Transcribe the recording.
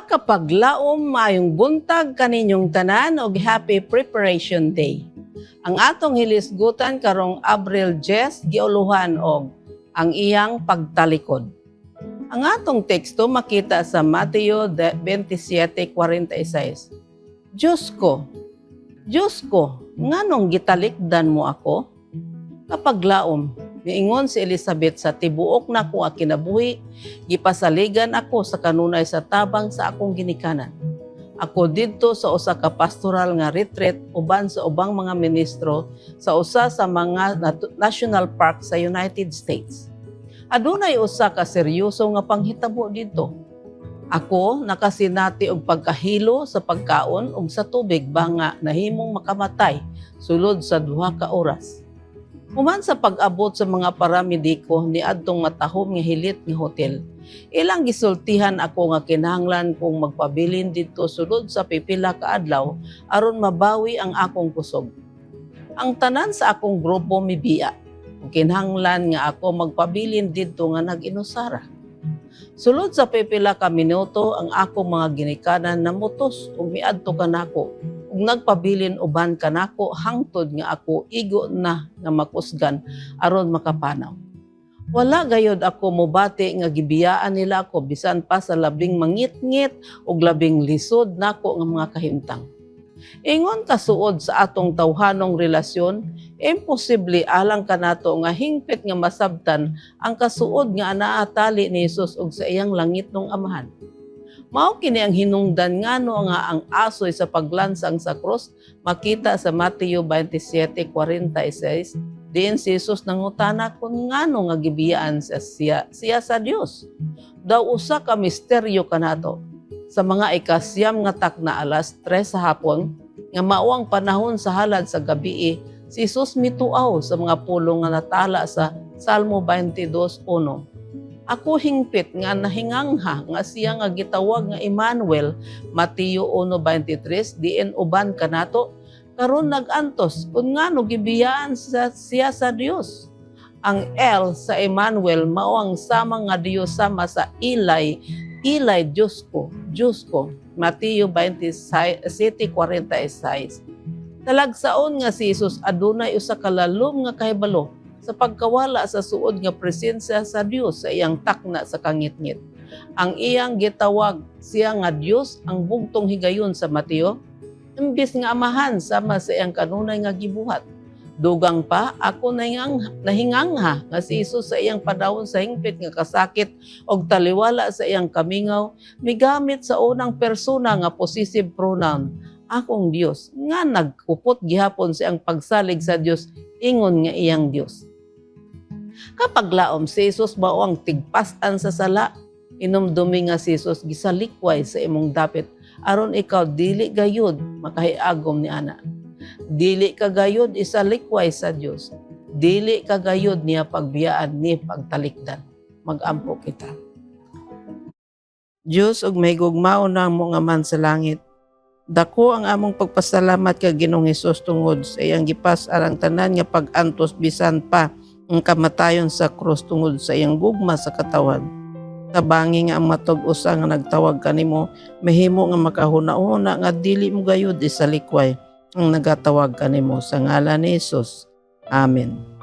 Makapaglaom maayong buntag kaninyong tanan og happy preparation day. Ang atong hilisgutan karong Abril 10 giuluhan og ang iyang pagtalikod. Ang atong teksto makita sa Mateo 27:46. Diyos ko, nganong gitalikdan mo ako? Kapaglaom, niingon si Elizabeth sa tibuok na ko ang kinabuhi, gipasaligan ako sa kanunay sa tabang sa akong ginikanan. Ako didto sa usa ka pastoral nga retreat uban sa ubang mga ministro sa usa sa mga national park sa United States. Adunay usa ka seryoso nga panghitabo didto. Ako nakasinati og pagkahilo sa pagkaon ug sa tubig banga nahimong makamatay sulod sa 2 ka oras. Human sa pag-abot sa mga paramediko niadtong matahom nga hilit nga hotel, ilang gisultihan ako nga kinahanglan kong magpabilin didto sulod sa pipila ka adlaw aron mabawi ang akong kusog. Ang tanan sa akong grupo mibiya, kinahanglan nga ako magpabilin didto nga nag-inusara. Sulod sa pipila ka minuto ang akong mga ginikanan namutos ug miadto kanako ug nagpabilin uban kanako hangtod nga ako igo na nga makusgan aron makapanaw. Wala gayod ako mobati nga gibiyaan nila ako bisan pa sa labing mangit-ngit ug labing lisod nako nga mga kahimtang. Ingon kasuod sa atong tawhanong relasyon, imposible alang kanato nga hingpit nga masabtan ang kasuod nga anaatali ni Hesus ug sa iyang langitnong amahan. Mao kini ang hinungdan ngano nga ang asoy sa paglansang sa krus makita sa Mateo 27:46 diin si Hesus nangutana kung ngano nga gibiyaan siya sa Dios. Daw usa ka misteryo kanato. Sa mga ikasyam nga takna alas 3 sa hapon nga mao ang panahon sa halad sa gabii, si Hesus mituaw sa mga pulong nga natala sa Salmo 22:1. Ako hingpit nga nahingangha nga siya nga gitawag nga Emmanuel, Mateo 1:23, diin uban kanato karon nagantos kun ngano gibiyaan siya sa Dios. Ang El sa Emmanuel mao ang sama nga Dios sama sa Ilay, Diyos ko, Mateo 27:46. Talagsaon nga si Hesus adunay usa ka lalom nga kahibalo sa pagkawala sa suod nga presensya sa Dios sa iyang takna sa kangitngit. Ang iyang gitawag siya nga Dios ang bugtong higayon sa Mateo, imbis nga amahan sama sa iyang kanunay nga gibuhat. Dugang pa, ako nahingangha nga si Hesus sa iyang padawon sa hingpit nga kasakit og taliwala sa iyang kamingaw, migamit sa unang persona nga possessive pronoun, akong Dios, nga nagkupot gihapon sa iyang pagsalig sa Dios, ingon nga iyang Dios. Kapag laom si Hesus mao ang tigpasan sa sala, inumdumi nga si Hesus gisalikway sa imong dapit aron ikaw dili gayud makahiagom ni ana. Dili kagayod isalikway sa Dios. Dili kagayod niya pagbiyaan ni pagtalikdan. Mag-ampo kita. Dios ug mahigugmao na mo nga man sa langit. Dako ang among pagpasalamat kay Ginoong Hesus tungod sa iyang gipas-an ang tanan nga pag-antos bisan pa ang kamatayon sa krus tungod sa iyang gugma sa katawan. Tabangi nga ang matog usa nga nagtawag kanimo, mahimo nga makahuna-una nga dili mo gayud isalikway ang nagatawag kanimo sa ngalan ni Hesus. Amen.